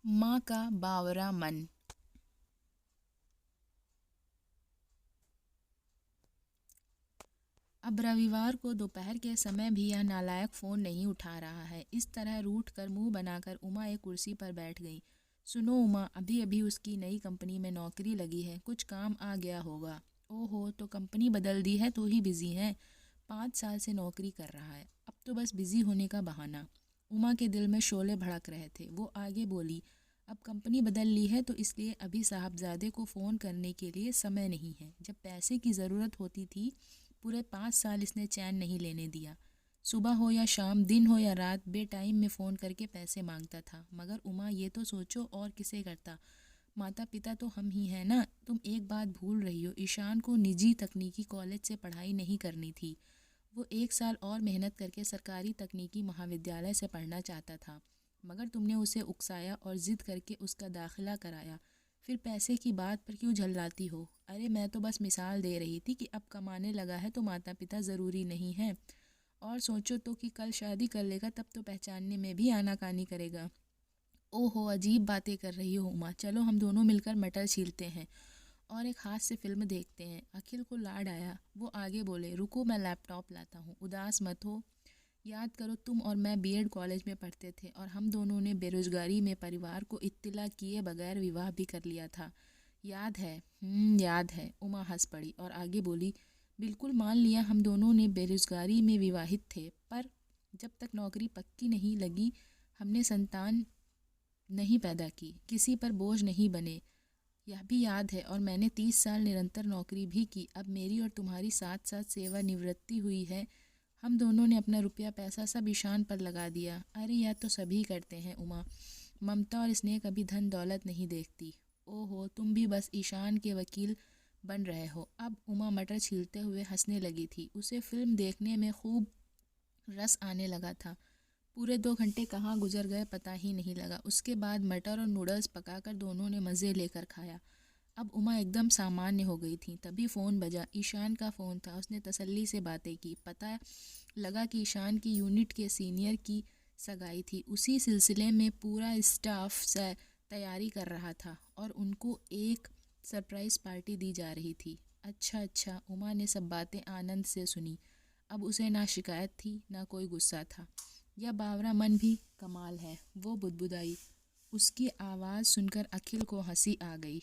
माँ का बावरा मन। अब रविवार को दोपहर के समय भी यह नालायक फ़ोन नहीं उठा रहा है। इस तरह रूठ कर मुंह बनाकर उमा एक कुर्सी पर बैठ गई। सुनो उमा, अभी अभी उसकी नई कंपनी में नौकरी लगी है, कुछ काम आ गया होगा। ओहो, तो कंपनी बदल दी है तो ही बिज़ी है। 5 साल से नौकरी कर रहा है, अब तो बस बिज़ी होने का बहाना। उमा के दिल में शोले भड़क रहे थे। वो आगे बोली, अब कंपनी बदल ली है तो इसलिए अभी साहबजादे को फ़ोन करने के लिए समय नहीं है। जब पैसे की ज़रूरत होती थी, पूरे 5 साल इसने चैन नहीं लेने दिया। सुबह हो या शाम, दिन हो या रात, बेटाइम में फ़ोन करके पैसे मांगता था। मगर उमा, ये तो सोचो और किसे करता। माता पिता तो हम ही हैं ना। तुम एक बात भूल रही हो, ईशान को निजी तकनीकी कॉलेज से पढ़ाई नहीं करनी थी। वो 1 साल और मेहनत करके सरकारी तकनीकी महाविद्यालय से पढ़ना चाहता था, मगर तुमने उसे उकसाया और ज़िद करके उसका दाखिला कराया। फिर पैसे की बात पर क्यों झल्लाती हो? अरे मैं तो बस मिसाल दे रही थी कि अब कमाने लगा है तो माता पिता ज़रूरी नहीं है। और सोचो तो कि कल शादी कर लेगा तब तो पहचानने में भी आनाकानी करेगा। ओहो, अजीब बातें कर रही हो उमा। चलो हम दोनों मिलकर मटर छीलते हैं और एक हाथ से फिल्म देखते हैं। अखिल को लाड आया। वो आगे बोले, रुको मैं लैपटॉप लाता हूँ, उदास मत हो। याद करो, तुम और मैं बीएड कॉलेज में पढ़ते थे और हम दोनों ने बेरोजगारी में परिवार को इत्तला किए बगैर विवाह भी कर लिया था। याद है? याद है। उमा हंस पड़ी और आगे बोली, बिल्कुल मान लिया हम दोनों ने बेरोजगारी में विवाहित थे, पर जब तक नौकरी पक्की नहीं लगी हमने संतान नहीं पैदा की, किसी पर बोझ नहीं बने। यह भी याद है। और मैंने 30 साल निरंतर नौकरी भी की। अब मेरी और तुम्हारी साथ साथ सेवानिवृत्ति हुई है। हम दोनों ने अपना रुपया पैसा सब ईशान पर लगा दिया। अरे यह तो सभी करते हैं उमा। ममता और स्नेह कभी धन दौलत नहीं देखती। ओहो, तुम भी बस ईशान के वकील बन रहे हो। अब उमा मटर छीलते हुए हंसने लगी थी। उसे फिल्म देखने में खूब रस आने लगा था। पूरे 2 घंटे कहाँ गुजर गए पता ही नहीं लगा। उसके बाद मटर और नूडल्स पकाकर दोनों ने मज़े लेकर खाया। अब उमा एकदम सामान्य हो गई थी। तभी फ़ोन बजा। ईशान का फ़ोन था। उसने तसल्ली से बातें की। पता लगा कि ईशान की यूनिट के सीनियर की सगाई थी। उसी सिलसिले में पूरा स्टाफ से तैयारी कर रहा था और उनको एक सरप्राइज़ पार्टी दी जा रही थी। अच्छा अच्छा, उमा ने सब बातें आनंद से सुनी। अब उसे ना शिकायत थी ना कोई गुस्सा था। यह बावरा मन भी कमाल है, वो बुदबुदाई। उसकी आवाज़ सुनकर अखिल को हंसी आ गई।